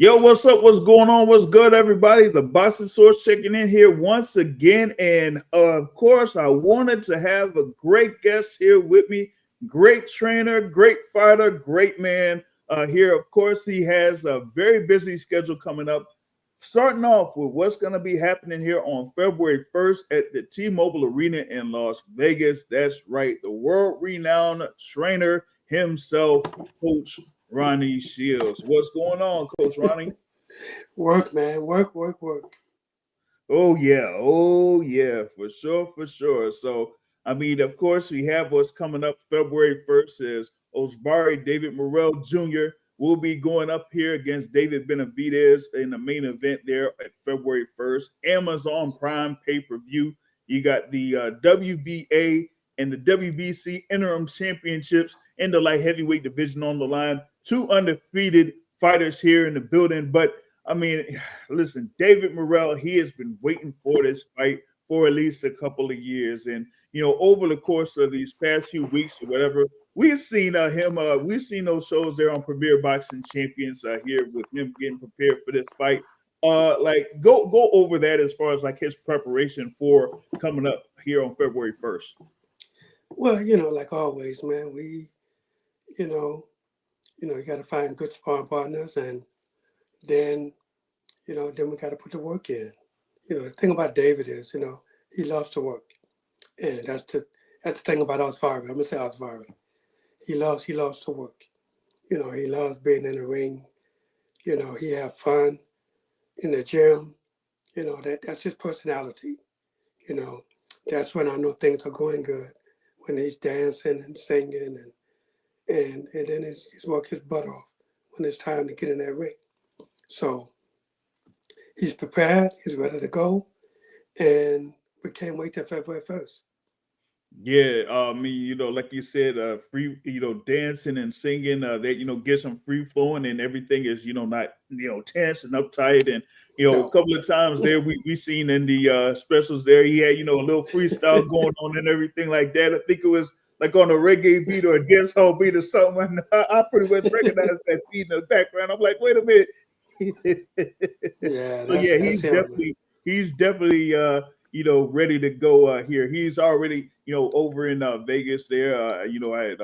Yo, what's up? What's going on? What's good, everybody? The Boxing Source checking in here once again. And of course, I wanted to have a great guest here with me. Great trainer, great fighter, great man here. Of course, he has a very busy schedule coming up. Starting off with what's going to be happening here on February 1st at the T-Mobile Arena in Las Vegas. That's right, the world-renowned trainer himself, Coach Ronnie Shields. What's going on, Coach Ronnie? Work, man. Work, work, work. Oh yeah, for sure, for sure. So, I mean, of course, we have what's coming up February 1st is Osbari David Morrell Jr. will be going up here against David Benavidez in the main event there at February 1st. Amazon Prime pay-per-view. You got the WBA and the WBC interim championships in the light heavyweight division on the line. Two undefeated fighters here in the building, but I mean, listen, David Morrell, he has been waiting for this fight for at least a couple of years. And, over the course of these past few weeks or whatever, we've seen we've seen those shows there on Premier Boxing Champions here with him getting prepared for this fight. Like go over that as far as like his preparation for coming up here on February 1st. Well, like always, man, you know, you got to find good sparring partners, and then, then we got to put the work in. The thing about David is, he loves to work, and that's the thing about Osvari. I'm gonna say Osvari. He loves to work. He loves being in the ring. He have fun in the gym. That's his personality. You know, that's when I know things are going good. When he's dancing and singing and then he's work his butt off when it's time to get in that ring. So he's prepared, he's ready to go, and we can't wait till February 1st. Yeah, I mean, like you said, free, dancing and singing, that get some free flowing and everything is, not, tense and uptight. And a No. couple of times there, we seen in the specials there, he had, a little freestyle going on and everything like that. I think it was like on a reggae beat or a dancehall beat or something. And I pretty much recognized that beat in the background. I'm like, wait a minute. Yeah, So that's yeah, that's him, man. he's definitely ready to go here. He's already, over in Vegas there. I had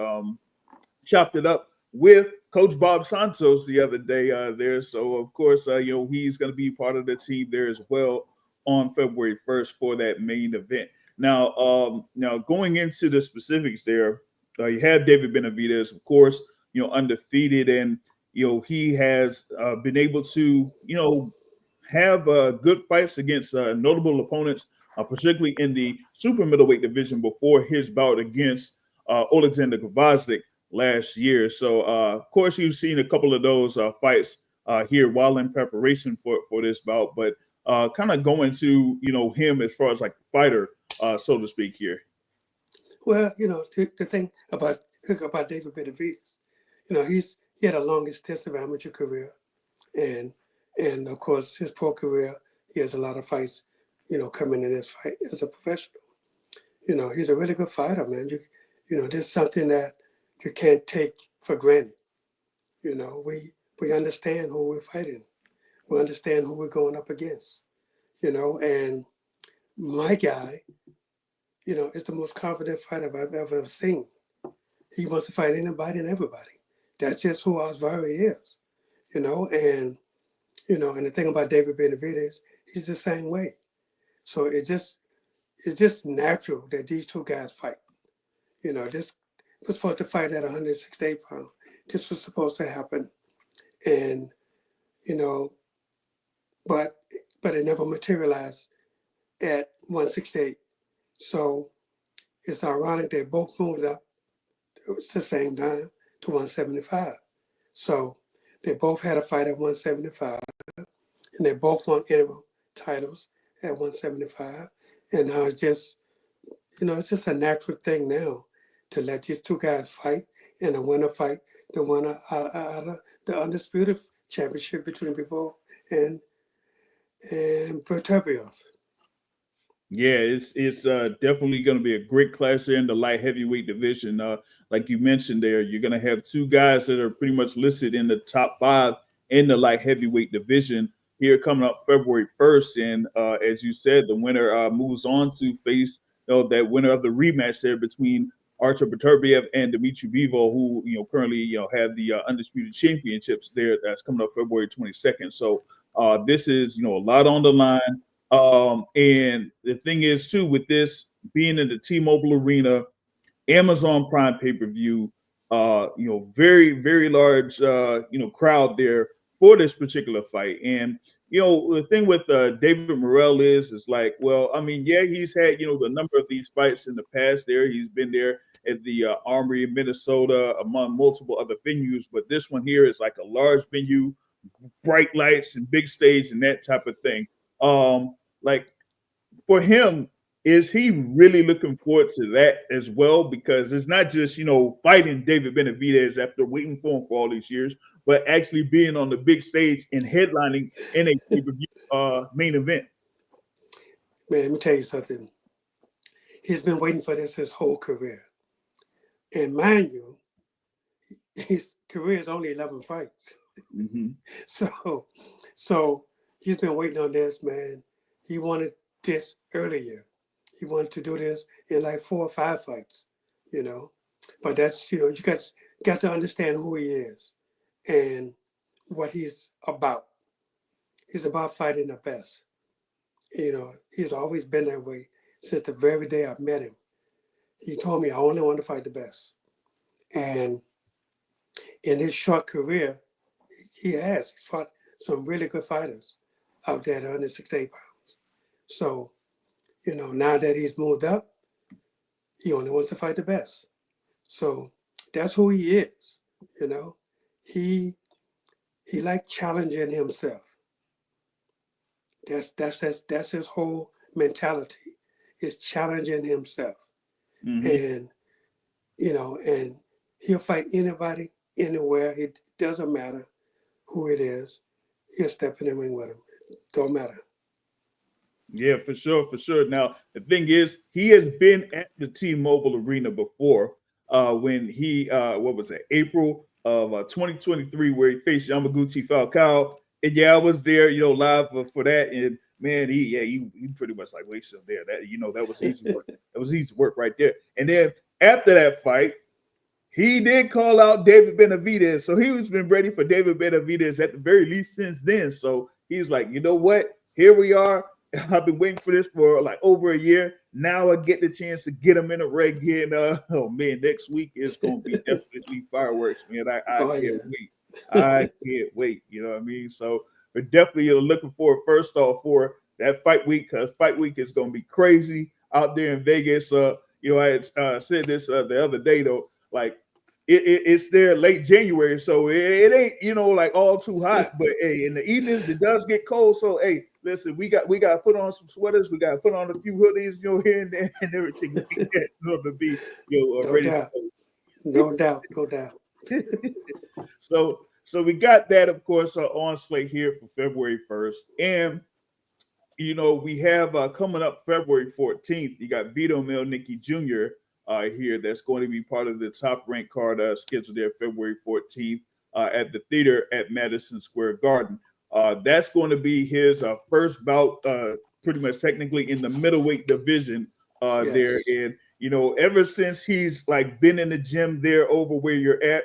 chopped it up with Coach Bob Santos the other day there. So of course, he's going to be part of the team there as well on February 1st for that main event. Now going into the specifics there, you have David Benavidez, of course, undefeated, and he has been able to have good fights against notable opponents, particularly in the super middleweight division before his bout against Alexander Gvozdyk last year. So, of course, you've seen a couple of those fights here while in preparation for this bout, but kind of going to him as far as like fighter, so to speak here. Well, the thing about David Benavidez, he had a long extensive amateur career, and of course his pro career. He has a lot of fights, coming in his fight as a professional. He's a really good fighter, man. This is something that you can't take for granted. We understand who we're fighting. We understand who we're going up against. And my guy, is the most confident fighter I've ever seen. He wants to fight anybody and everybody. That's just who Osvari is. You know, and and the thing about David Benavidez, he's the same way. So it's just natural that these two guys fight. This was supposed to fight at 168 pounds. This was supposed to happen, and you know, but it never materialized at 168. So it's ironic they both moved up at the same time to 175. So they both had a fight at 175, and they both won interim titles at 175. And now it's just a natural thing now to let these two guys fight, and the winner fight the winner out of the undisputed championship between Bivol and Bertobiev. Yeah, it's definitely going to be a great clash there in the light heavyweight division. Like you mentioned there, you're going to have two guys that are pretty much listed in the top five in the light heavyweight division here coming up February 1st. And as you said, the winner moves on to face that winner of the rematch there between Artur Beterbiev and Dmitry Bivol, who currently have the undisputed championships there. That's coming up February 22nd. So this is a lot on the line. And the thing is too, with this being in the T-Mobile Arena, Amazon Prime pay-per-view, very, very large, crowd there for this particular fight. And, the thing with David Morrell is like, well, I mean, yeah, he's had, the number of these fights in the past there. He's been there at the Armory in Minnesota, among multiple other venues. But this one here is like a large venue, bright lights and big stage and that type of thing. Like for him, is he really looking forward to that as well? Because it's not just, fighting David Benavidez after waiting for him for all these years, but actually being on the big stage and headlining in a pay-per-view main event. Man, let me tell you something. He's been waiting for this his whole career. And mind you, his career is only 11 fights. Mm-hmm. So he's been waiting on this, man. He wanted this earlier. He wanted to do this in like 4 or 5 fights, But that's, you got to understand who he is and what he's about. He's about fighting the best. He's always been that way since the very day I met him. He told me I only want to fight the best. And in his short career, he's fought some really good fighters out there at 168 pounds. So, now that he's moved up, he only wants to fight the best. So that's who he is. He like challenging himself. That's his whole mentality, is challenging himself. Mm-hmm. And he'll fight anybody, anywhere. It doesn't matter who it is. He'll step in the ring with him. Don't matter. Yeah, for sure. Now, the thing is, he has been at the T-Mobile Arena before when he, April of 2023, where he faced Yamaguchi Falcao. And yeah, I was there, live for that. And man, he pretty much like wasted there. That was easy work. That was easy work right there. And then after that fight, he did call out David Benavidez. So he's been ready for David Benavidez at the very least since then. So he's like, you know what? Here we are. I've been waiting for this for like over a year. Now I get the chance to get him in a ring again. Next week is going to be definitely fireworks, man. I can't wait. I can't wait. You know what I mean? So we're definitely looking forward first off for that fight week, because fight week is going to be crazy out there in Vegas. I had said this the other day though, like it's there late January, so it ain't like all too hot. But hey, in the evenings it does get cold. So hey, listen, we got to put on some sweaters. We got to put on a few hoodies, here and there, and everything like that in order to be ready. No doubt. So we got that, of course, on slate here for February 1st, and we have coming up February 14th. You got Vito Mielnicki Jr. Here that's going to be part of the top ranked card scheduled there February 14th at the theater at Madison Square Garden. That's going to be his first bout, pretty much technically in the middleweight division yes. There. And, ever since he's like been in the gym there over where you're at,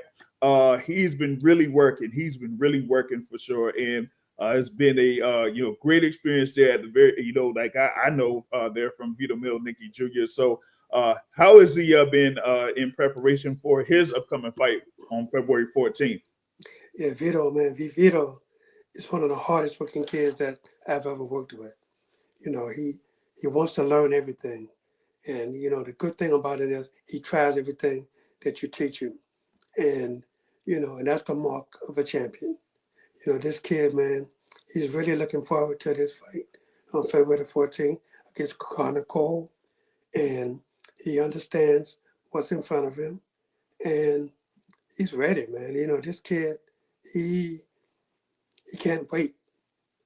he's been really working. He's been really working for sure. And it's been a, great experience there at the very, I know there from Vito Mielnicki Jr. So how has he been in preparation for his upcoming fight on February 14th? Yeah, Vito is one of the hardest working kids that I've ever worked with. He wants to learn everything. And, the good thing about it is he tries everything that you teach him. And, and that's the mark of a champion. This kid, man, he's really looking forward to this fight on February 14th against Connor Cole. And he understands what's in front of him. And he's ready, man. This kid, he can't wait.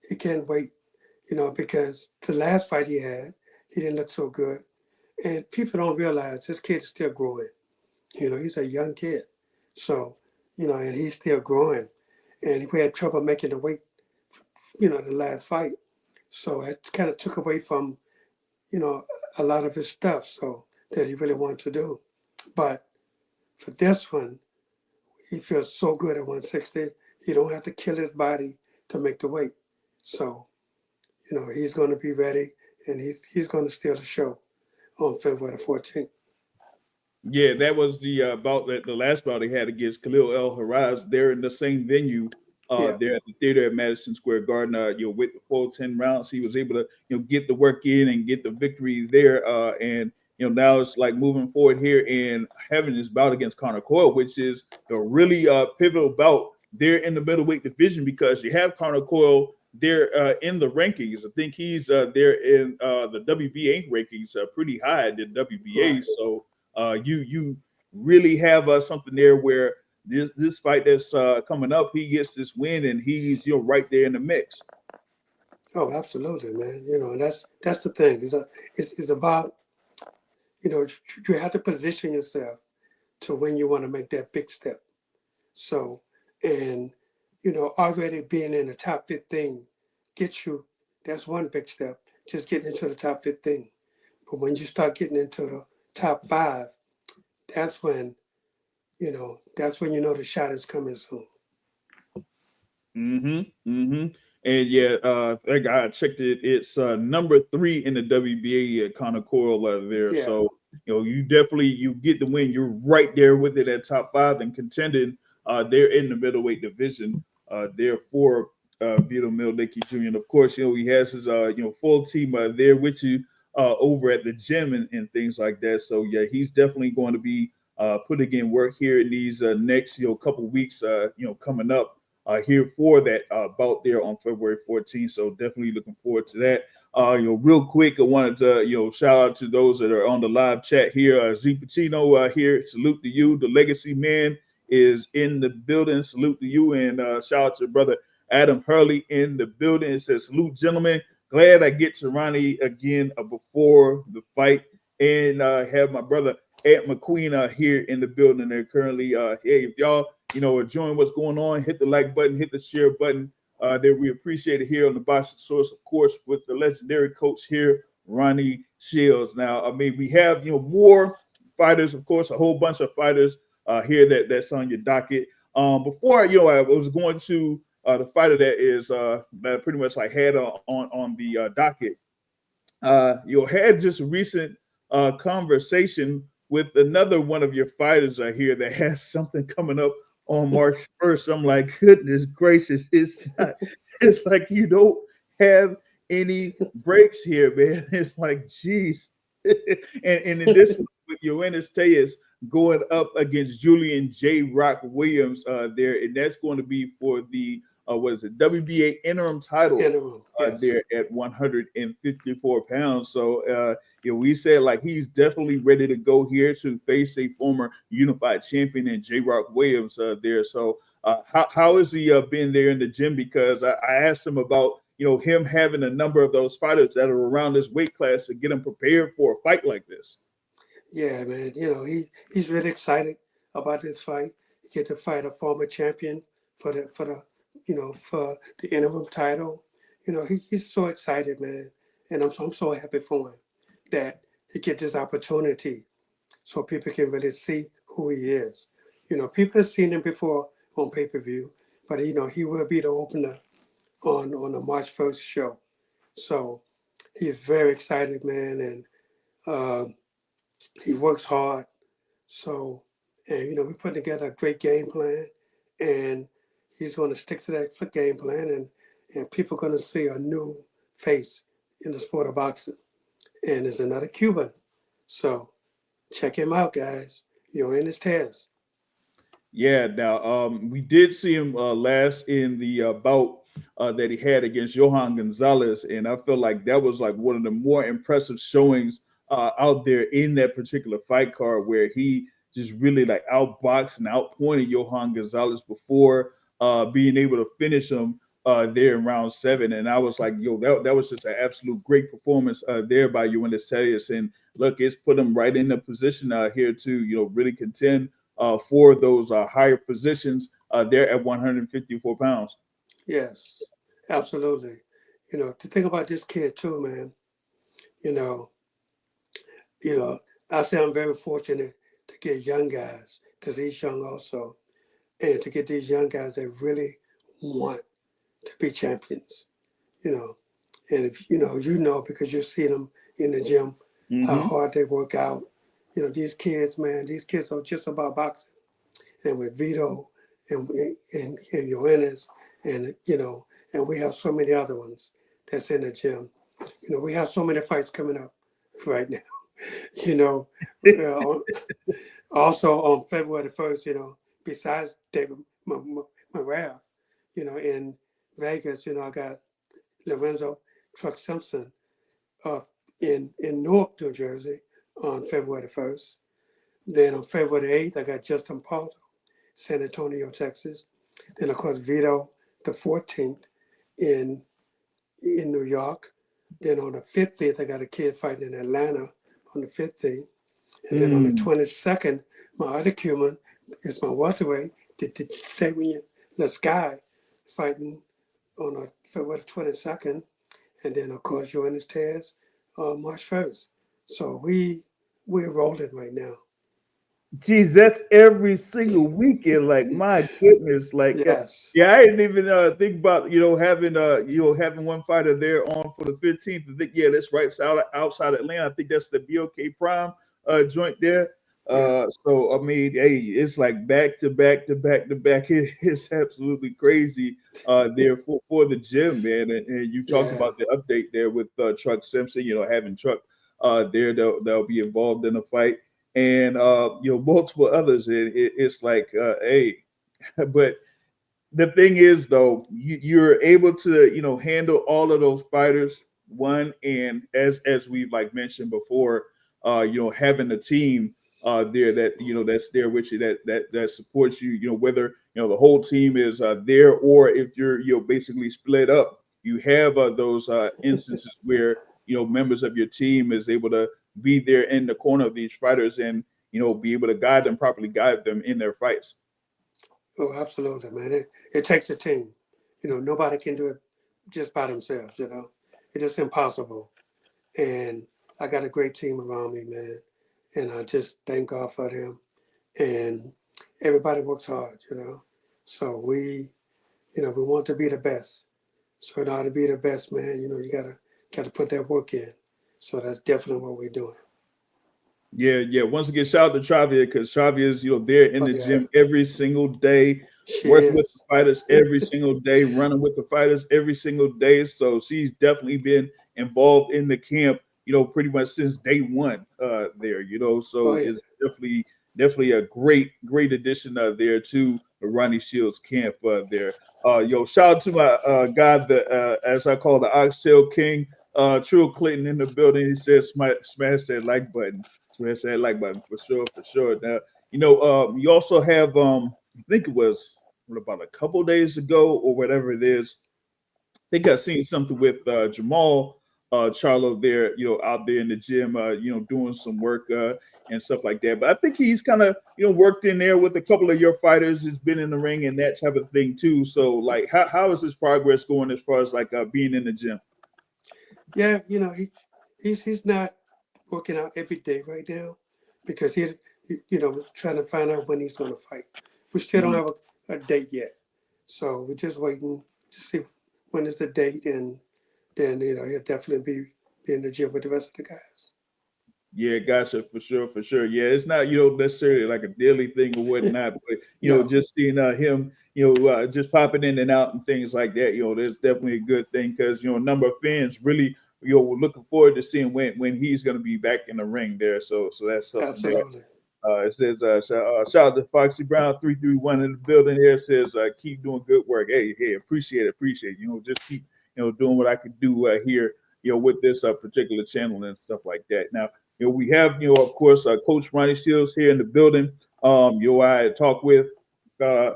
He can't wait, because the last fight he had, he didn't look so good. And people don't realize this kid is still growing. He's a young kid. So, and he's still growing. and we had trouble making the weight, the last fight. So it kind of took away from, a lot of his stuff, so that he really wanted to do. But for this one, he feels so good at 160. He don't have to kill his body to make the weight. So, he's going to be ready, and he's going to steal the show on February the 14th. Yeah, that was the bout that the last bout he had against Khalil El Haraz. They're in the same venue. Yeah. There at the theater at Madison Square Garden. With the full 10 rounds, he was able to get the work in and get the victory there. And now it's like moving forward here and having this bout against Connor Coyle, which is a really pivotal bout there in the middleweight division because you have Connor Coyle there in the rankings. I think he's there in the WBA rankings, pretty high in the WBA. Right. So you really have something there where this fight that's coming up, he gets this win and he's right there in the mix. Oh, absolutely, man. And that's the thing. It's about you have to position yourself to when you want to make that big step. So, and already being in the top 15 gets you. That's one big step. Just getting into the top 15. But when you start getting into the top 5, that's when the shot is coming soon. And yeah, I checked it. It's number 3 in the WBA at Connor Coyle there. Yeah. So you definitely get the win. You're right there with it at top 5 and contending. They're in the middleweight division. There for Vito Mielnicki Jr. And of course, he has his full team there with you over at the gym and things like that. So yeah, he's definitely going to be putting in work here in these next couple weeks coming up here for that bout there on February 14th. So definitely looking forward to that. Real quick, I wanted to shout out to those that are on the live chat here. Z Pacino here, salute to you. The Legacy Man is in the building. Salute to you, and shout out to brother Adam Hurley in the building. It says, salute, gentlemen. Glad I get to Ronnie again before the fight, and have my brother Ant McQueen here in the building. They're currently hey, if y'all enjoying what's going on, hit the like button, hit the share button. That we appreciate it here on the Boxing Source, of course, with the legendary coach here, Ronnie Shields. Now, I mean, we have more fighters, of course, a whole bunch of fighters here that's on your docket. Before I was going to the fighter that is that pretty much like had on the docket. Had just a recent conversation with another one of your fighters here that has something coming up on March 1st. I'm like, goodness gracious, it's like you don't have any breaks here, man. It's like, geez. and in this one, with Yoenis Tejas going up against Julian J. Rock Williams there, and that's going to be for the WBA interim title Yes. there at 154 pounds. So we said like he's definitely ready to go here to face a former unified champion in J. Rock Williams there. So how has he been there in the gym? Because I asked him about him having a number of those fighters that are around this weight class to get him prepared for a fight like this. Yeah, man. He's really excited about this fight. He get to fight a former champion for the interim title. He's so excited, man. And I'm so happy for him that he gets this opportunity so people can really see who he is. People have seen him before on pay-per-view, but he will be the opener on the March 1st show. So he's very excited, man, and he works hard. So, and we're putting together a great game plan, and he's going to stick to that game plan, and people are going to see a new face in the sport of boxing. And there's another Cuban. So check him out, guys. Yoenis Tejas. Yeah, now we did see him last in the bout that he had against Johan Gonzalez, and I feel like that was like one of the more impressive showings out there in that particular fight card, where he just really like outboxed and outpointed Johan Gonzalez before being able to finish him there in round 7. And I was like, that was just an absolute great performance there by Yoenis Tejas. And look, it's put him right in the position here to really contend for those higher positions there at 154 pounds. Yes, absolutely. To think about this kid too, man. You know, you know, I say I'm very fortunate to get young guys because he's young also, and to get these young guys that really want to be champions. You know, and if because you see them in the gym, how Mm-hmm. hard they work out. These kids, man, these kids are just about boxing. And with Vito and Johannes, and we have so many other ones that's in the gym. We have so many fights coming up right now. You know, uh, Also on February the 1st, besides David Morrell, in Vegas, I got Lorenzo Truck Simpson uh, in Newark, New Jersey on February the 1st. Then on February the 8th, I got Justin Paul, San Antonio, Texas. Then of course Vito the 14th in New York. Then on the 15th, I got a kid fighting in Atlanta on the 15th. And then on the 22nd, my other Cuban is my welterweight, Damien the Sky, fighting on February 22nd. And then of course Johannes Tez March 1st. So we're rolling right now. Geez, that's every single weekend. Like, my goodness. Like, Yes. yeah, I didn't even think about having one fighter there on for the 15th. I think, yeah, that's right outside Atlanta. I think that's the BOK Prime joint there. Yeah. So I mean, hey, it's like back to back to back to back. It's absolutely crazy there for the gym, man. And you talked Yeah. about the update there with Truck Simpson. Having Truck there, they'll be involved in the fight, and multiple others. It's like, hey, but the thing is, though, you're able to handle all of those fighters. One, and as we've like mentioned before, having a team there that that's there with you, that supports you. Whether the whole team is there, or if you're basically split up, you have those instances where members of your team is able to be there in the corner of these fighters, and be able to properly guide them in their fights. Oh, absolutely, man. It takes a team. Nobody can do it just by themselves, It's just impossible. And I got a great team around me, man. And I just thank God for them. And everybody works hard, So we want to be the best. So in order to be the best, man, you gotta put that work in. So that's definitely what we're doing. Yeah, yeah. Once again, shout out to Travia, because Travia is, there in Oh the yeah, gym every single day, she working with the is. fighters every single day, running with the fighters every single day. So she's definitely been involved in the camp, pretty much since day one there, Oh So yeah. it's definitely a great addition there to the Ronnie Shields camp there. Shout out to my guy, as I call the Oxtail King, True Clinton in the building. He says smash that like button. Smash that like button for sure, for sure. Now, you also have I think it was about a couple days ago or whatever it is. I think I seen something with Jamal Charlo there, out there in the gym, doing some work and stuff like that. But I think he's kind of, worked in there with a couple of your fighters. Has been in the ring and that type of thing too. So, like, how is his progress going as far as like being in the gym? Yeah, he's not working out every day right now because trying to find out when he's going to fight. We still don't Mhm. have a date yet, so we're just waiting to see when is the date, and then he'll definitely be in the gym with the rest of the guys. Yeah, gotcha, for sure, for sure. Yeah, it's not necessarily like a daily thing or whatnot, but No, just seeing him, just popping in and out and things like that, that's definitely a good thing because a number of fans really were looking forward to seeing when he's going to be back in the ring there. So that's something there. absolutely. It says, shout out to Foxy Brown 331 in the building here. Says, keep doing good work. Hey, appreciate it. Just keep, doing what I could do here, with this particular channel and stuff like that. Now, we have, of course, Coach Ronnie Shields here in the building. I had talked with, uh,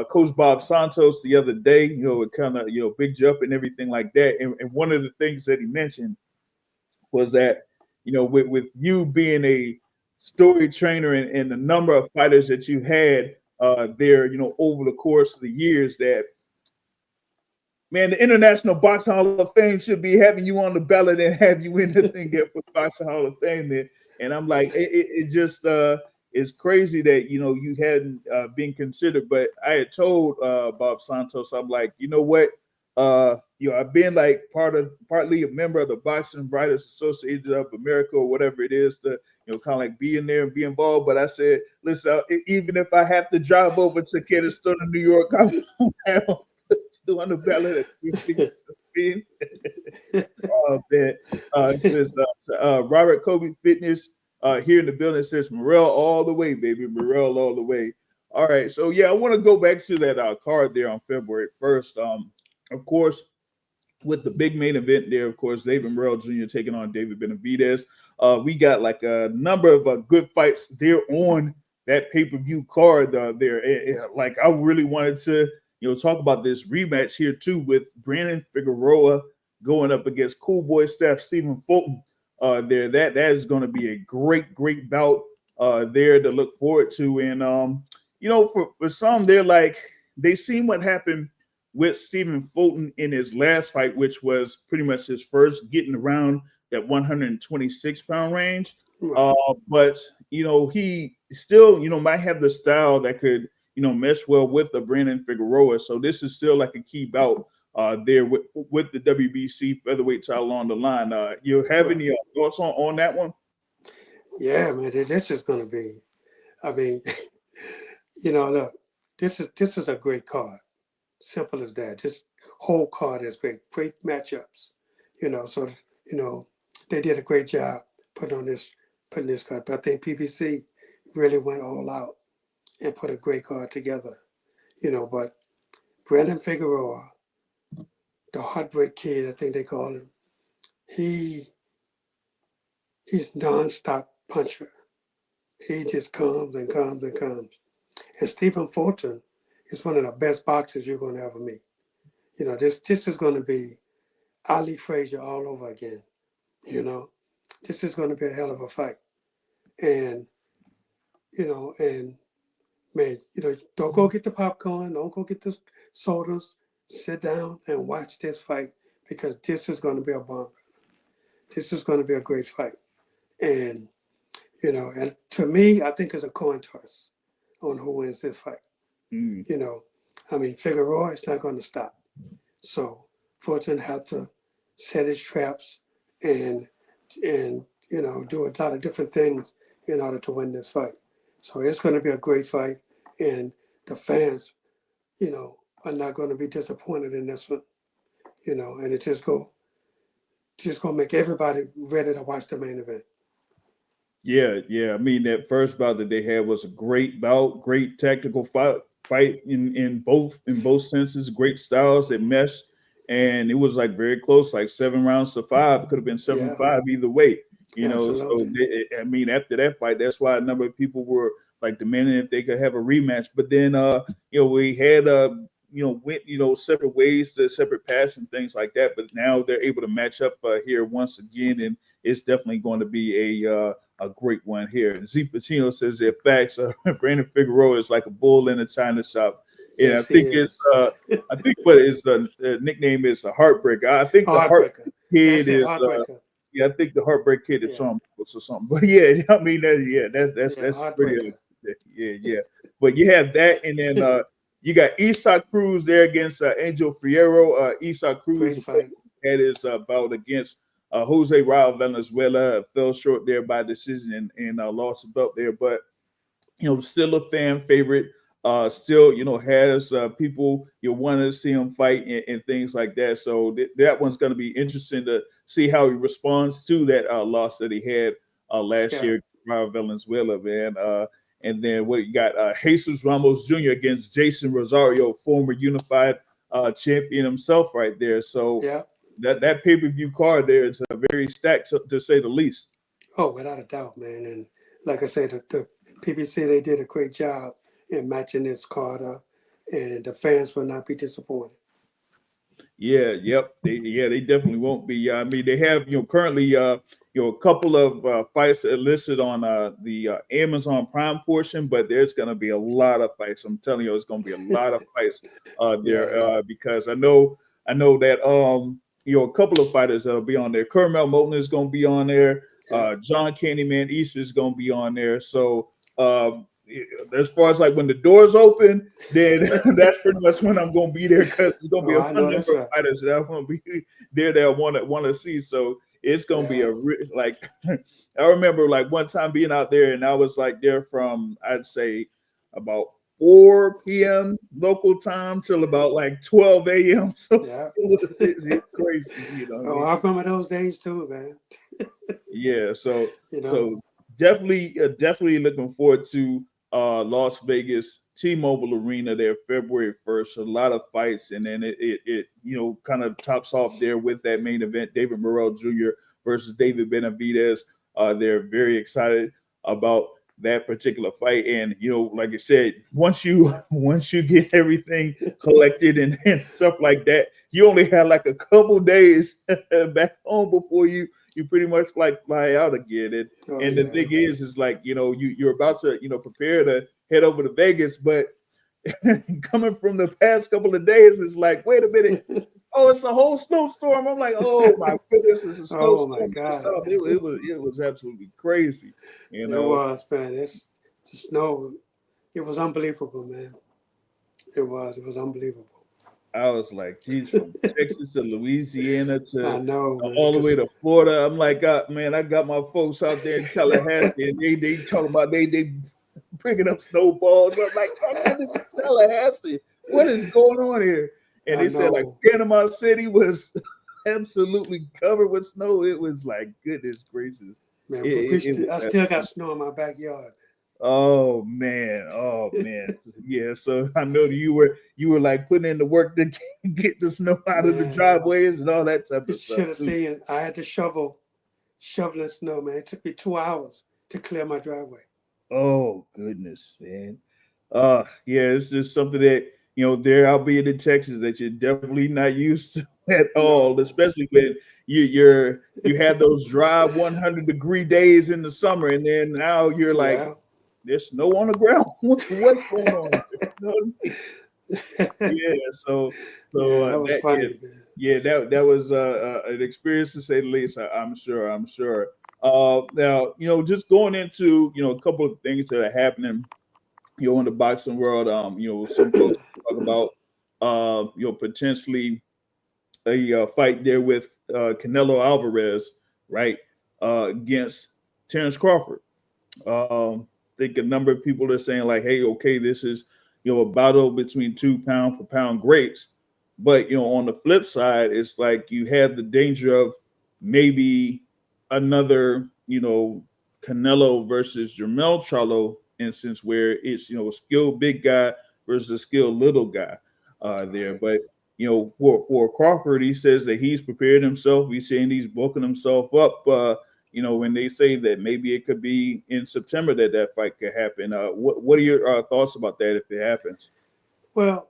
Coach Bob Santos the other day. It kind of, big jump and everything like that. And one of the things that he mentioned was that with you being a story trainer and the number of fighters that you had there, over the course of the years that, man, the International Boxing Hall of Fame should be having you on the ballot and have you in the thing there for the Boxing Hall of Fame there. And I'm like, it just is crazy that you hadn't been considered. But I had told Bob Santos, I'm like, you know what, I've been like partly a member of the Boxing Writers Association of America or whatever it is to kind of like be in there and be involved. But I said, listen, even if I have to drive over to Kettlestown, New York, I'm on the ballot. It says Robert Kobe Fitness here in the building. It says Morrell all the way, baby. Morrell all the way. All right. So yeah, I want to go back to that card there on February 1st. Of course, with the big main event there, of course, David Morrell Jr. taking on David Benavidez. We got like a number of good fights there on that pay-per-view card there. Like I really wanted to talk about this rematch here too with Brandon Figueroa going up against Cool Boy Staff Stephen Fulton. There, that is going to be a great bout there to look forward to. And for some, they're like they seen what happened with Stephen Fulton in his last fight, which was pretty much his first getting around that 126-pound range. Right. But he still might have the style that could mesh well with the Brandon Figueroa. So this is still like a key bout there with the WBC featherweight title on the line. You have Right. any thoughts on that one? Yeah, man, this is going to be. I mean, look, this is a great card. Simple as that. This whole card is great. Great matchups. So they did a great job putting this card. But I think PBC really went all out and put a great card together. But Brandon Figueroa, the Heartbreak Kid, I think they call him, he's nonstop puncher. He just comes and comes and comes. And Stephen Fulton is one of the best boxers you're going to ever meet. This is going to be Ali Frazier all over again. This is going to be a hell of a fight. And man, don't go get the popcorn, don't go get the sodas. Sit down and watch this fight because this is going to be a bomb. This is going to be a great fight. And, and to me, I think it's a coin toss on who wins this fight. Mm. Figueroa is not going to stop. So Fulton had to set his traps and do a lot of different things in order to win this fight. So it's going to be a great fight. And the fans, are not going to be disappointed in this one, and it's just going to make everybody ready to watch the main event. Yeah. I mean, that first bout that they had was a great bout, great tactical fight in both senses, great styles that meshed, and it was like very close, like 7 rounds to 5. It could have been 7-5 either way. Absolutely. So after that fight, that's why a number of people were like demanding if they could have a rematch. But then we had went separate ways to separate paths and things like that. But now they're able to match up here once again, and it's definitely going to be a great one here. Z Pacino says their facts. Brandon Figueroa is like a bull in a china shop. And Yes, I think I think what is the nickname is a heartbreaker. I think the Heartbreaker Kid is. I think the Heartbreak Kid is Shawn Michaels or something. But yeah, I mean that's pretty. Yeah. But you have that, and then you got Isak Cruz there against Angel Fierro. Isak Cruz had his bout against Jose Raul Venezuela. Fell short there by decision and lost the belt there, but still a fan favorite. Still, has people you want to see him fight and things like that. So that one's going to be interesting to see how he responds to that loss that he had last year, Raul Venezuela, man. And then what you got, Jesus Ramos Jr. against Jason Rosario, former unified champion himself, right there. So that pay-per-view card there is very stacked to say the least. Oh, without a doubt, man. And like I said, the PBC, they did a great job in matching this card up, and the fans will not be disappointed. Yeah, yep. They definitely won't be. I mean, they have currently a couple of fights that are listed on the Amazon Prime portion, but there's going to be a lot of fights. I'm telling you, it's going to be a lot of fights there Yes. because I know that a couple of fighters that'll be on there. Kermel Moulton is going to be on there. Yeah. John Candyman Easter is going to be on there. So as far as like when the doors open, then that's pretty much when I'm gonna be there because it's gonna be Oh, a I know number that's of right. fighters that I want to be there that I want to see. So it's gonna be Yeah. like I remember like one time being out there and I was like there from I'd say about 4 p.m. local time till about like 12 a.m. So Yeah. it's crazy, What I Oh, mean? I remember those days too, man. Yeah, so You know. so definitely looking forward to Las Vegas T-Mobile Arena there February 1st. A lot of fights, and then it kind of tops off there with that main event, David Morrell Jr. versus David Benavidez. They're very excited about that particular fight, and like I said, once you get everything collected and stuff like that, you only have like a couple days back home before you pretty much like fly out again. And Oh and the yeah. thing is like you're about to prepare to head over to Vegas, but coming from the past couple of days, it's like wait a minute. Oh, it's a whole snowstorm. I'm like, oh my goodness, it's a Oh my snowstorm. God. It was absolutely crazy. You It know, was, man. It's the snow. It was unbelievable, man. It was. It was unbelievable. I was like, geez, from Texas to Louisiana I to know, man. all the way Cause to Florida. I'm like, man, I got my folks out there in Tallahassee, and they talking about they bringing up snowballs. I'm like, my goodness, it's Tallahassee. What is going on here? And I they said like know, Panama City was absolutely covered with snow. It was like goodness gracious. man. It was I still got snow in my backyard. oh man. Yeah, so I know you were like putting in the work to get the snow out of the Man, driveways and all that type you of stuff should have too. seen. I had to shoveling snow, man. It took me 2 hours to clear my driveway. Oh goodness, man. Yeah, it's just something that there albeit in Texas that you're definitely not used to at all, No. especially when you had those dry 100-degree days in the summer, and then now you're like, Yeah. there's snow on the ground. What's going on here? You know what I mean? Yeah, so Yeah, that was that yeah funny, man. yeah that was an experience to say the least. I'm sure. I'm sure. Now just going into a couple of things that are happening in the boxing world. Some folks talk about potentially a fight there with Canelo Alvarez, right, against Terrence Crawford. I think a number of people are saying like, hey, okay, this is a battle between two pound for pound greats, but on the flip side, it's like you have the danger of maybe another Canelo versus Jermel Charlo instance where it's a skilled big guy versus a skilled little guy there, Right. but for Crawford, he says that he's prepared himself. He's saying he's bulking himself up. When they say that maybe it could be in September that fight could happen. What are your thoughts about that if it happens? Well,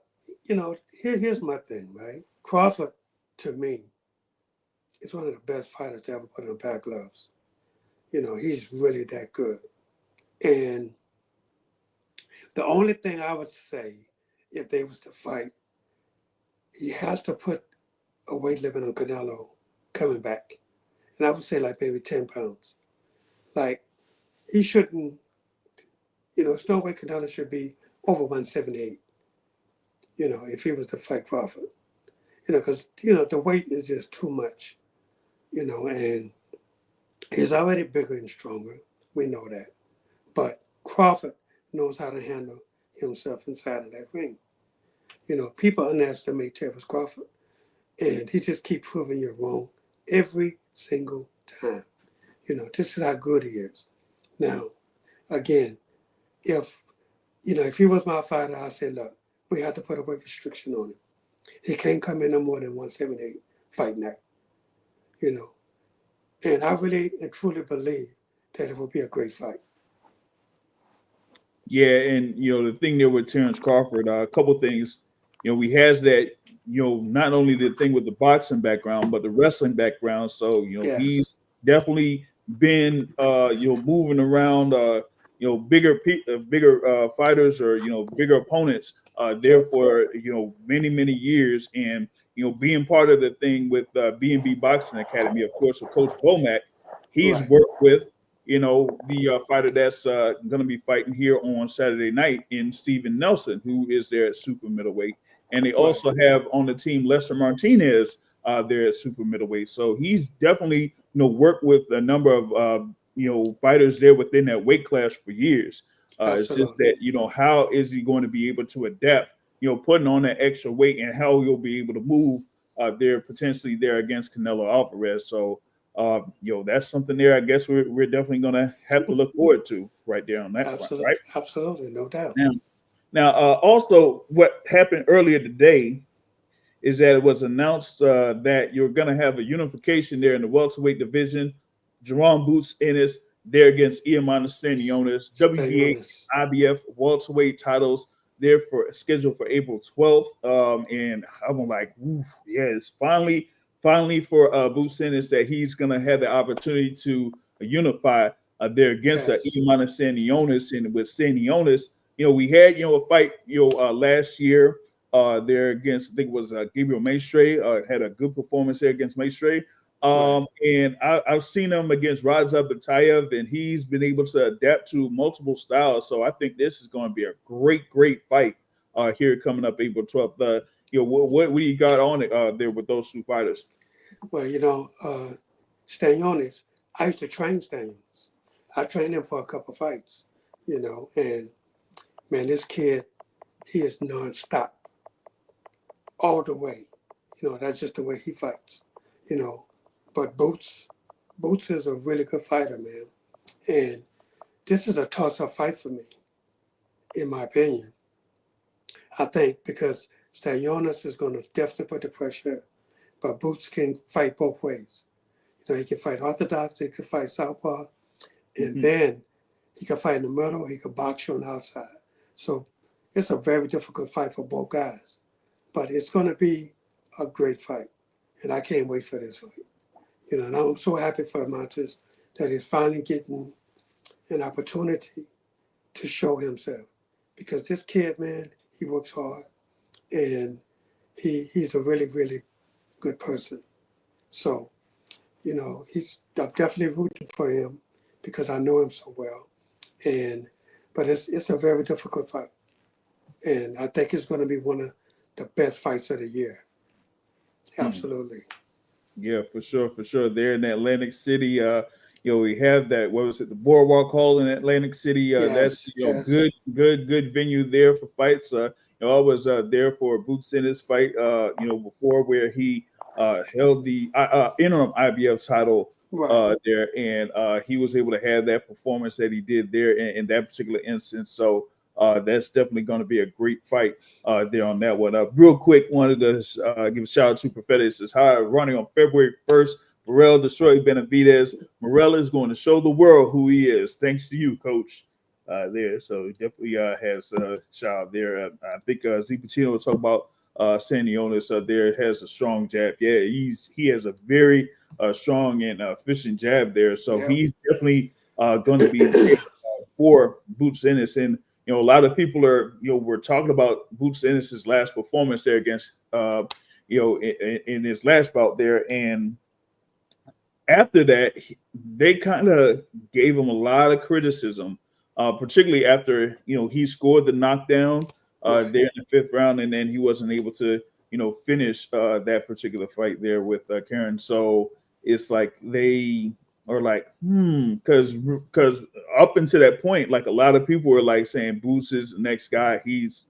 here's my thing, right? Crawford, to me, is one of the best fighters to ever put on pack gloves. He's really that good. And the only thing I would say, if they was to fight, he has to put a weight limit on Canelo coming back. And I would say like maybe 10 pounds. Like he shouldn't, there's no way Canelo should be over 178, if he was to fight Crawford. Because, the weight is just too much, and he's already bigger and stronger. We know that. But Crawford knows how to handle himself inside of that ring. People underestimate Terrence Crawford, and he just keeps proving you wrong every single time. This is how good he is. Now, again, if he was my fighter, I say, look, we have to put a weight restriction on him. He can't come in no more than 178 fight night. You know, and I really and truly believe that it will be a great fight. Yeah, and the thing there with Terrence Crawford, a couple things. He has that not only the thing with the boxing background, but the wrestling background. So, Yes, he's definitely been, moving around, bigger fighters or, bigger opponents there yep, for, many, many years. And, being part of the thing with B&B Boxing Academy, of course, with Coach Womack, he's right, worked with, the fighter that's going to be fighting here on Saturday night in Steven Nelson, who is there at super middleweight. And they right. also have on the team Lester Martinez there at super middleweight. So he's definitely, worked with a number of, fighters there within that weight class for years. It's just Absolutely, that, how is he going to be able to adapt, putting on that extra weight and how he'll be able to move there potentially there against Canelo Alvarez. So, that's something there. I guess we're definitely going to have to look forward to right there on that front, absolutely, right? absolutely, no doubt. Now, also, what happened earlier today is that it was announced that you're going to have a unification there in the welterweight division. Jerome Boots Ennis there against Iman Stanionis, Stay on WBA, this. IBF welterweight titles there for scheduled for April 12th. And I'm like, oof, yes, finally for Boots Ennis that he's going to have the opportunity to unify there against Yes, Iman Stanionis. And with Stanionis, we had a fight last year there against, I think it was Gabriel Maestre, had a good performance there against Maestre. right. And I've seen him against Radza Batayev, and he's been able to adapt to multiple styles. So I think this is going to be a great fight here coming up April 12th. What do you got on it there with those two fighters? Well, Stanionis, I used to train Stanionis. I trained him for a couple fights, and man, this kid, he is nonstop all the way. That's just the way he fights. You know, but Boots is a really good fighter, man. And this is a toss-up fight for me, in my opinion. I think because Stanionis is going to definitely put the pressure, but Boots can fight both ways. He can fight orthodox, he can fight southpaw, and Mhm. then he can fight in the middle, he can box you on the outside. So it's a very difficult fight for both guys. But it's going to be a great fight. And I can't wait for this fight. And I'm so happy for Montes that he's finally getting an opportunity to show himself. Because this kid, man, he works hard and he's a really, really good person. So, I'm definitely rooting for him because I know him so well. But it's a very difficult fight. And I think it's going to be one of the best fights of the year. Absolutely. Yeah, for sure, for sure. There in Atlantic City, we have that. What was it? The Boardwalk Hall in Atlantic City. That's Yes, yes. good venue there for fights. I was there for Boots in his fight. Before where he held the interim IBF title Right. there, and he was able to have that performance that he did there in that particular instance. So that's definitely going to be a great fight there on that one. Real quick, wanted to give a shout out to Prophetic. It says, hi, running on February 1st. Morrell destroyed Benavidez. Morrell is going to show the world who he is. Thanks to you, Coach. There, so he definitely has a shout out there. I think Z Pacino was talking about Sanionis there has a strong jab. Yeah, he has a very strong and efficient jab there. So Yep. he's definitely going to be for Boots Ennis. And a lot of people we're talking about Boots Ennis's last performance there against in his last bout there, and after that they kind of gave him a lot of criticism, particularly after he scored the knockdown Right. there in the fifth round, and then he wasn't able to finish that particular fight there with Karen. So it's like they are like, because up until that point, like a lot of people were like saying Boots is the next guy. He's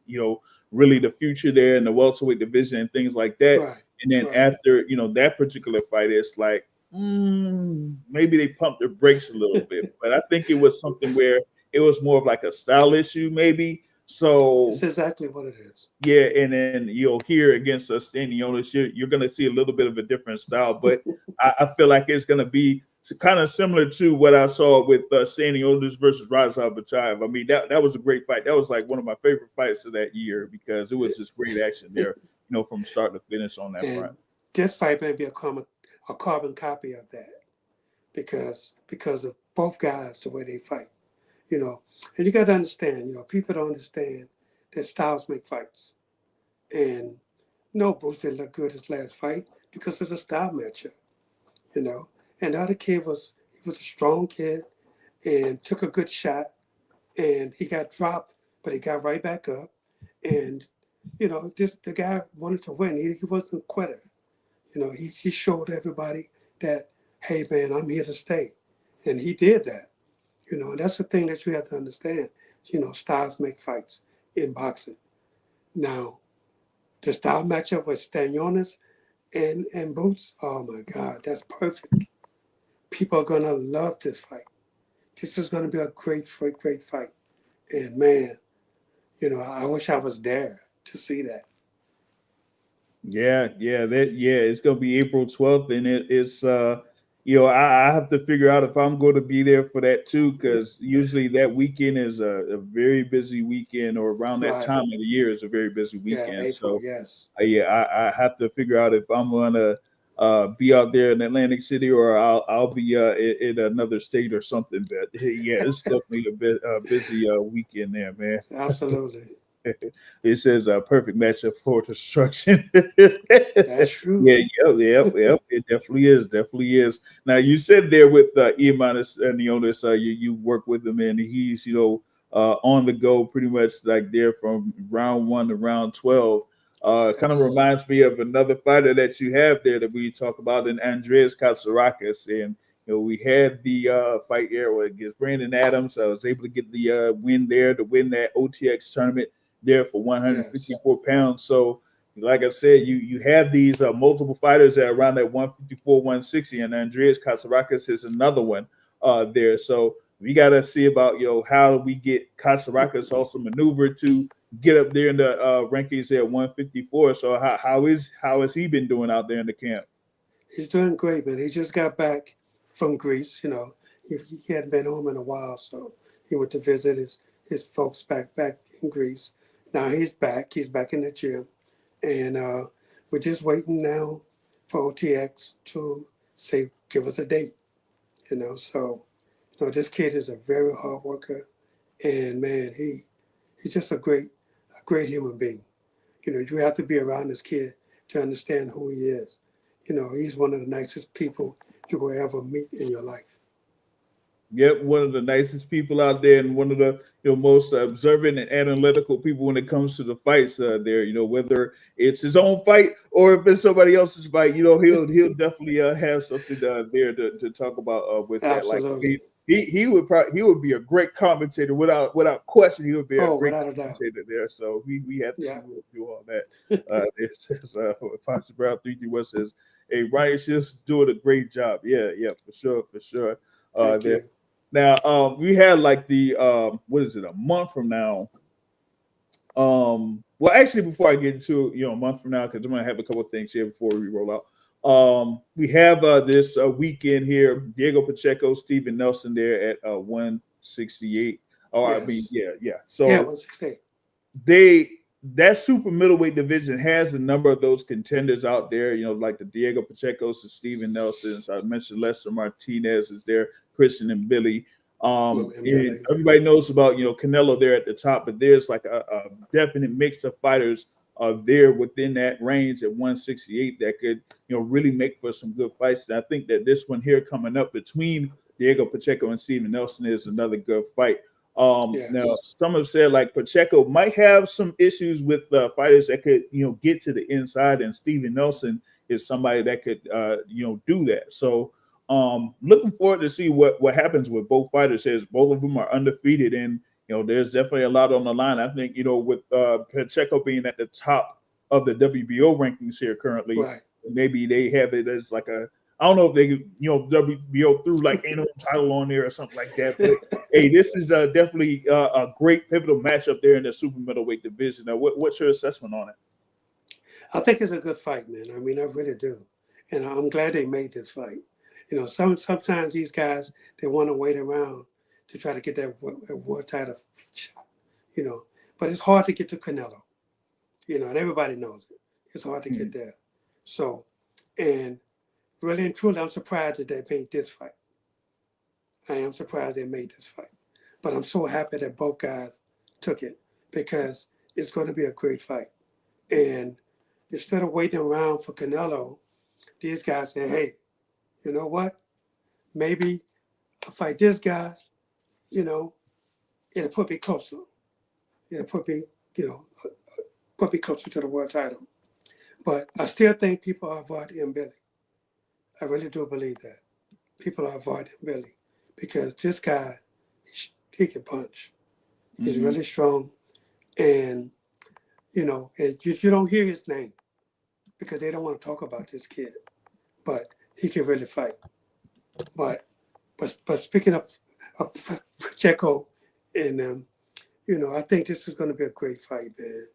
really the future there in the welterweight division and things like that. Right. And then Right. after that particular fight, it's like maybe they pumped their brakes a little bit. But I think it was something where it was more of like a style issue, maybe. It's So exactly what it is. yeah, and then you'll hear against us standing owners, you're going to see a little bit of a different style, but I feel like it's going to be kind of similar to what I saw with standing owners versus Raza Batayev. I mean, that was a great fight. That was like one of my favorite fights of that year because it was just great action there. from start to finish on that front. And this fight may be a carbon copy of that because of both guys, the way they fight. And you got to understand, people don't understand that styles make fights. And no, Bruce didn't look good his last fight because of the style matchup, And the other kid he was a strong kid and took a good shot, and he got dropped, but he got right back up. And, just the guy wanted to win. He wasn't a quitter. He showed everybody that, hey, man, I'm here to stay. And he did that. And that's the thing that you have to understand. Styles make fights in boxing. Now, the style matchup with Stanionis and Boots, oh my God, that's perfect. People are gonna love this fight. This is gonna be a great fight. And man, I wish I was there to see that. Yeah, it's gonna be April 12th, and it's I have to figure out if I'm going to be there for that too, because usually that weekend is a very busy weekend, or around that Right. time of the year is a very busy weekend. Yeah, April, So yes. I have to figure out if I'm gonna be out there in Atlantic City, or I'll be in another state or something. But yeah, it's definitely a busy weekend there, man. Absolutely. It says a perfect matchup for destruction. That's true. Yep. It definitely is. Now you said there with Imanis and Neonis, you work with him, and he's on the go pretty much like there from round 1 to round 12. Kind of reminds me of another fighter that you have there that we talk about, in Andreas Katsarakis. And we had the fight there against Brandon Adams. I was able to get the win there to win that OTX tournament there for 154 pounds. So, like I said, you have these multiple fighters that are around that 154, 160, and Andreas Katsarakis is another one there. So we got to see about how do we get Katsarakis also maneuvered to get up there in the rankings there at 154. So how has he been doing out there in the camp? He's doing great, man. He just got back from Greece. He hadn't been home in a while, so he went to visit his folks back in Greece. Now he's back. He's back in the gym, and we're just waiting now for OTX to say give us a date. So this kid is a very hard worker, and man, he's just a great human being. You have to be around this kid to understand who he is. He's one of the nicest people you will ever meet in your life. Yep, one of the nicest people out there, and one of the most observant and analytical people when it comes to the fights there. Whether it's his own fight or if it's somebody else's fight, he'll definitely have something there to talk about with Absolutely. that. Like he would be a great commentator without question. He would be a great without a doubt. commentator there. So we have to do all that. It says Foxy Brown 331 says, "Hey, Ronnie Shields doing a great job." Yeah, for sure. Thank There. you. Now, we had like the what is it, a month from now? Well, actually, before I get into a month from now, because I'm gonna have a couple of things here before we roll out. We have this weekend here: Diego Pacheco, Steven Nelson there at 168. Oh, Yes. I mean, yeah. So 168. That super middleweight division has a number of those contenders out there, like the Diego Pacheco's and Steven Nelson's. I mentioned Lester Martinez is there, Christian and Billy. Everybody knows about, Canelo there at the top, but there's like a definite mix of fighters there within that range at 168 that could, really make for some good fights. And I think that this one here coming up between Diego Pacheco and Steven Nelson is another good fight. Now, some have said like Pacheco might have some issues with fighters that could, get to the inside, and Steven Nelson is somebody that could, do that. So, looking forward to see what happens with both fighters, as both of them are undefeated, and there's definitely a lot on the line. I think with Pacheco being at the top of the WBO rankings here currently, right. Maybe they have it as like I don't know if they could, WBO threw like interim title on there or something like that. But hey, this is definitely a great pivotal matchup there in the super middleweight division. Now, what's your assessment on it? I think it's a good fight, man. I mean, I really do, and I'm glad they made this fight. Sometimes these guys, they want to wait around to try to get that war title shot, but it's hard to get to Canelo, and everybody knows it. It's hard to Mhm. get there. So, and really and truly, I'm surprised that they made this fight. I am surprised they made this fight. But I'm so happy that both guys took it because it's going to be a great fight. And instead of waiting around for Canelo, these guys say, hey, you know what? Maybe I'll fight this guy, you know, it'll put me closer. It'll put me, you know, put me closer to the world title. But I still think people are avoiding Billy. I really do believe that. People are avoiding Billy because this guy, he can punch. He's Mhm. really strong. And, you know, and you don't hear his name because they don't want to talk about this kid. But he can really fight. But speaking of Checo and you know, I think this is going to be a great fight, man.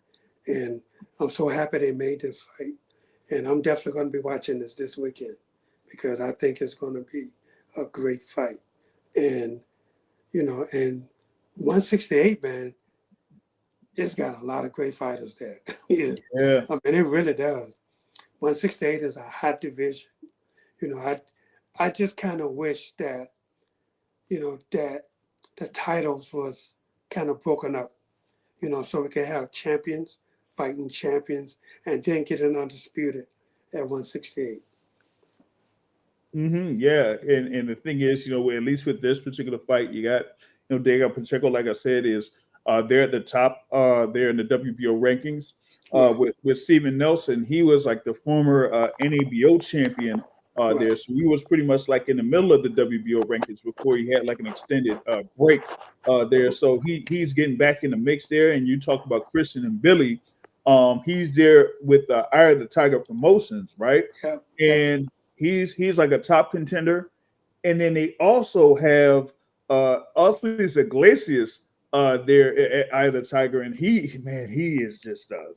And I'm so happy they made this fight. And I'm definitely going to be watching this weekend because I think it's going to be a great fight. And, you know, and 168, man, it's got a lot of great fighters there. Yeah. Yeah. I mean, it really does. 168 is a hot division. You know, I just kind of wish that, you know, that the titles was kind of broken up, you know, so we could have champions fighting champions and then get an undisputed at 168. Yeah, and the thing is, at least with this particular fight, you got, Diego Pacheco, like I said, is they're at the top. They're in the WBO rankings. Right, With Steven Nelson, he was like the former NABO champion there, right, so he was pretty much like in the middle of the WBO rankings before he had like an extended break there. So he's getting back in the mix there. And you talk about Christian and Billy, he's there with Eye of the Tiger Promotions, right? yeah, yeah, And he's like a top contender. And then they also have Osleys Iglesias there at Eye of the Tiger, and he is just a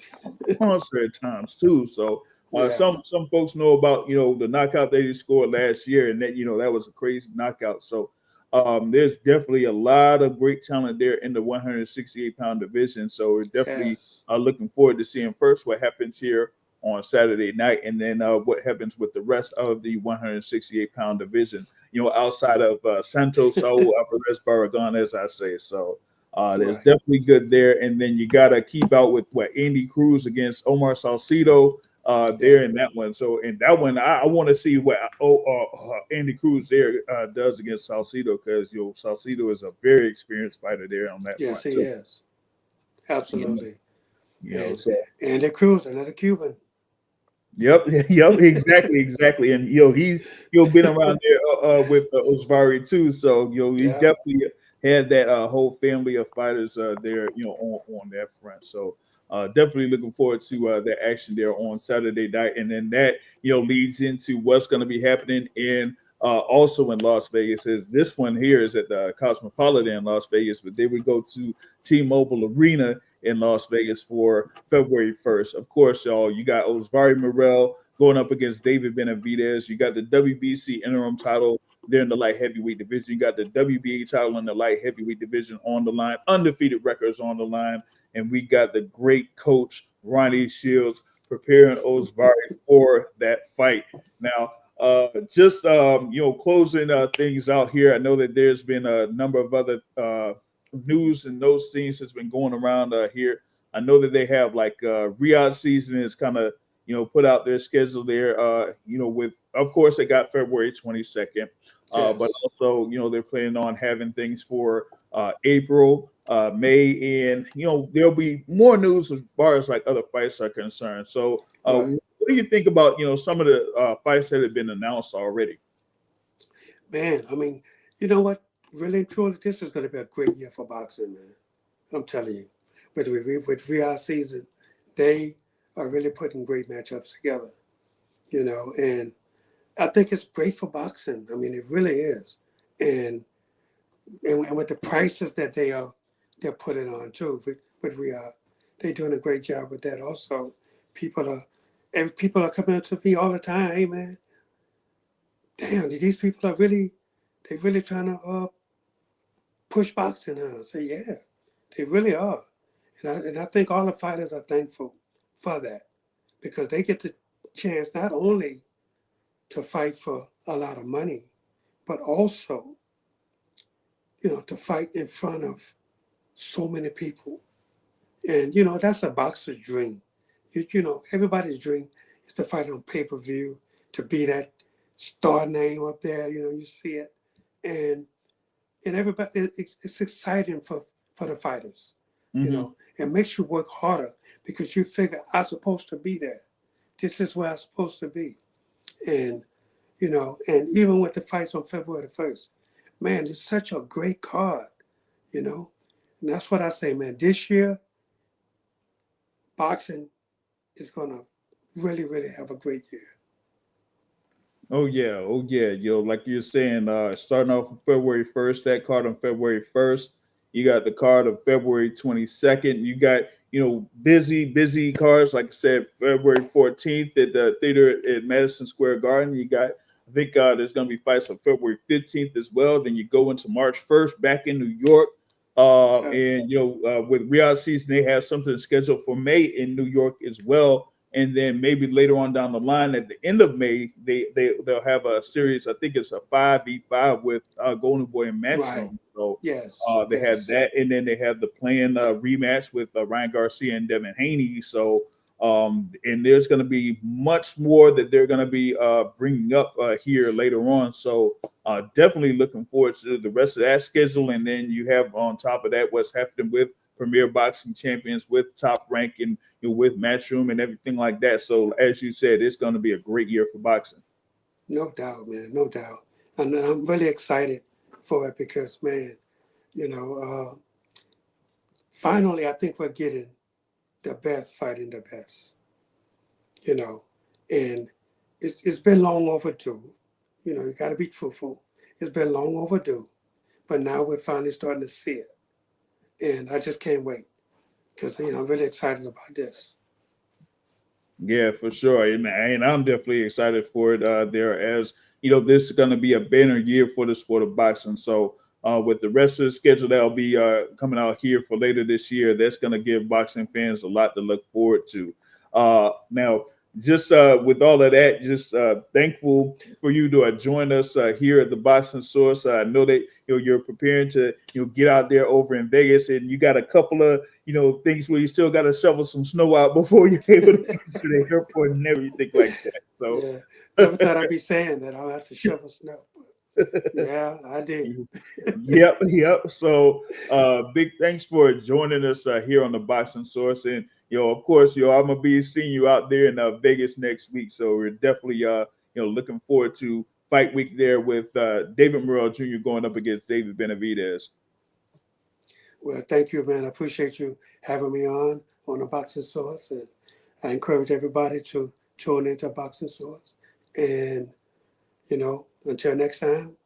monster at times too. So yeah, some folks know about the knockout that he scored last year, and that that was a crazy knockout. So there's definitely a lot of great talent there in the 168-pound division. So we're definitely yes, looking forward to seeing first what happens here on Saturday night, and then what happens with the rest of the 168-pound division. Outside of Santos Saul Alvarez Barragan, as I say. So there's right, definitely good there. And then you got to keep out with what Andy Cruz against Omar Salcido yeah, there in that one. So in that one, I want to see what Andy Cruz there does against Salcido, because Salcido is a very experienced fighter there on that yes, front he too. is, You know, absolutely. And so Andy Cruz, another Cuban. yep, yep, exactly. And he's been around there with Osvari too. So he Yeah, definitely had that whole family of fighters there, on that front. So definitely looking forward to the action there on Saturday night, and then that leads into what's going to be happening in also in Las Vegas. Is this one here is at the Cosmopolitan in Las Vegas, but then we go to T-Mobile Arena in Las Vegas for February 1st. Of course, y'all, you got Osvari Morrell going up against David Benavidez. You got the WBC interim title there in the light heavyweight division. You got the WBA title in the light heavyweight division on the line, undefeated records on the line. And we got the great coach, Ronnie Shields, preparing Osvari for that fight. Now, just closing things out here. I know that there's been a number of other news and those things that's been going around here. I know that they have like Riyadh season is kind of put out their schedule there. With of course they got February 22nd, but yes, also they're planning on having things for April, May, and there'll be more news as far as like other fights are concerned. So right. what do you think about some of the fights that have been announced already? Man, I mean, you know what? Really and truly, this is going to be a great year for boxing, man. I'm telling you. With VR season, they are really putting great matchups together, and I think it's great for boxing. I mean, it really is. And and with the prices that they're putting on too with VR, they're doing a great job with that also. People are people are coming up to me all the time, hey man, damn, these people are really trying to push boxing now. I say, yeah, they really are. And I think all the fighters are thankful for that because they get the chance not only to fight for a lot of money, but also, to fight in front of so many people. And, that's a boxer's dream. Everybody's dream is to fight on pay-per-view, to be that star name up there, you see it. And everybody, it's exciting for the fighters. It makes you work harder because you figure I'm supposed to be there. This is where I'm supposed to be. And, and even with the fights on February the 1st, man, it's such a great card, And that's what I say, man. This year, boxing is going to really, really have a great year. Oh yeah. Like you're saying, starting off on February 1st, that card on February 1st. You got the card of February 22nd. You got, busy cards, like I said, February 14th at the theater at Madison Square Garden. You got, I think there's going to be fights on February 15th as well. Then you go into March 1st back in New York. And with Riyadh season, they have something scheduled for May in New York as well. And then maybe later on down the line, at the end of May, they'll have a series. I think it's a 5v5 with Golden Boy and Matchroom. Right. So yes, they have that, and then they have the planned rematch with Ryan Garcia and Devin Haney. So and there's going to be much more that they're going to be bringing up here later on. So definitely looking forward to the rest of that schedule. And then you have on top of that what's happening with Premier Boxing Champions, with Top Rank, and with Matchroom and everything like that. So as you said, it's going to be a great year for boxing. No doubt, man, no doubt. And I'm really excited for it because, man, finally, I think we're getting the best fighting the best, and it's been long overdue. You got to be truthful. It's been long overdue, but now we're finally starting to see it. And I just can't wait because, I'm really excited about this. Yeah, for sure. And I'm definitely excited for it this is going to be a banner year for the sport of boxing. So with the rest of the schedule that'll be coming out here for later this year, that's going to give boxing fans a lot to look forward to. Now, just with all of that, just thankful for you to join us here at the Boxing Source. I know that you're preparing to get out there over in Vegas, and you got a couple of things where you still got to shovel some snow out before you're able to get to the airport and everything like that. So yeah, never thought I'd be saying that I'll have to shovel snow. Yeah, I did. Yep. So big thanks for joining us here on the Boxing Source. And of course, I'm gonna be seeing you out there in Vegas next week. So we're definitely looking forward to fight week there with David Morrell Jr. going up against David Benavidez. Well, thank you, man. I appreciate you having me on the Boxing Source, and I encourage everybody to tune into Boxing Source. And until next time,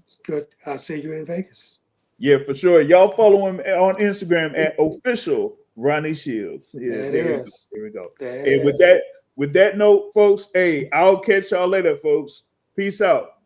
it's good. I'll see you in Vegas. Yeah, for sure. Y'all follow him on Instagram at official Ronnie Shields. Yeah, there we go. And with that note, folks, hey, I'll catch y'all later, folks. Peace out.